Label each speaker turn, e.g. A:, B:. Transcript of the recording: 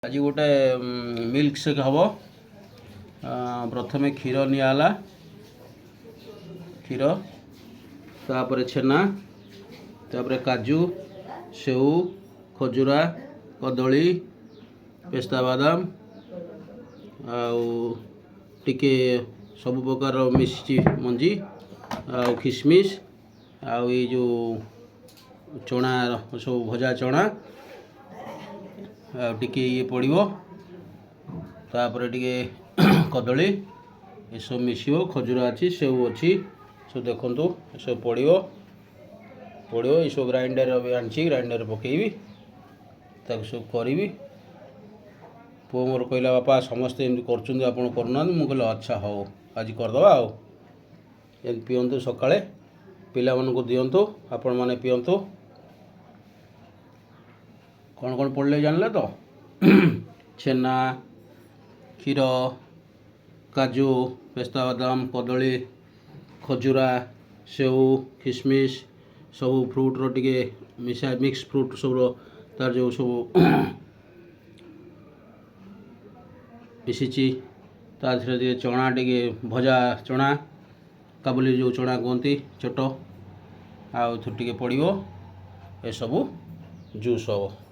A: आज गोटे milk shake हम प्रथम क्षीर निला क्षीर तापर छेना तापर काजू सेऊ खजुरा कदली पेस्ता बादाम आके सब प्रकार मिश्री मंजी किशमिश आई जो चना सब भजा चना टिके ये पड़ो तापर टिके कदली ये सब मिसियो खजुरा अच्छी सेऊ अच्छी सब देखो सब पड़ो पड़ो ये सब ग्राइंडर आनी ग्राइंडर पकेबी ताक सब करी पु मोर कहला बापा समस्ते एमती करना मुझे अच्छा हो आज करदे आम पीतु सका पिला दिंतु आपण मैंने पीतु कौन कौन पड़े जानले तो छेना क्षीर काजू पेस्ता बादाम कदली खजुरा सेऊ किशमिश सब फ्रूट रो टिके मिसा मिक्स फ्रूट सब तार जो सब मिसी धीरे चना टिके भजा चना काबुली जो चना कहती छोट आउ टे पड़ो ये सब जूस हम।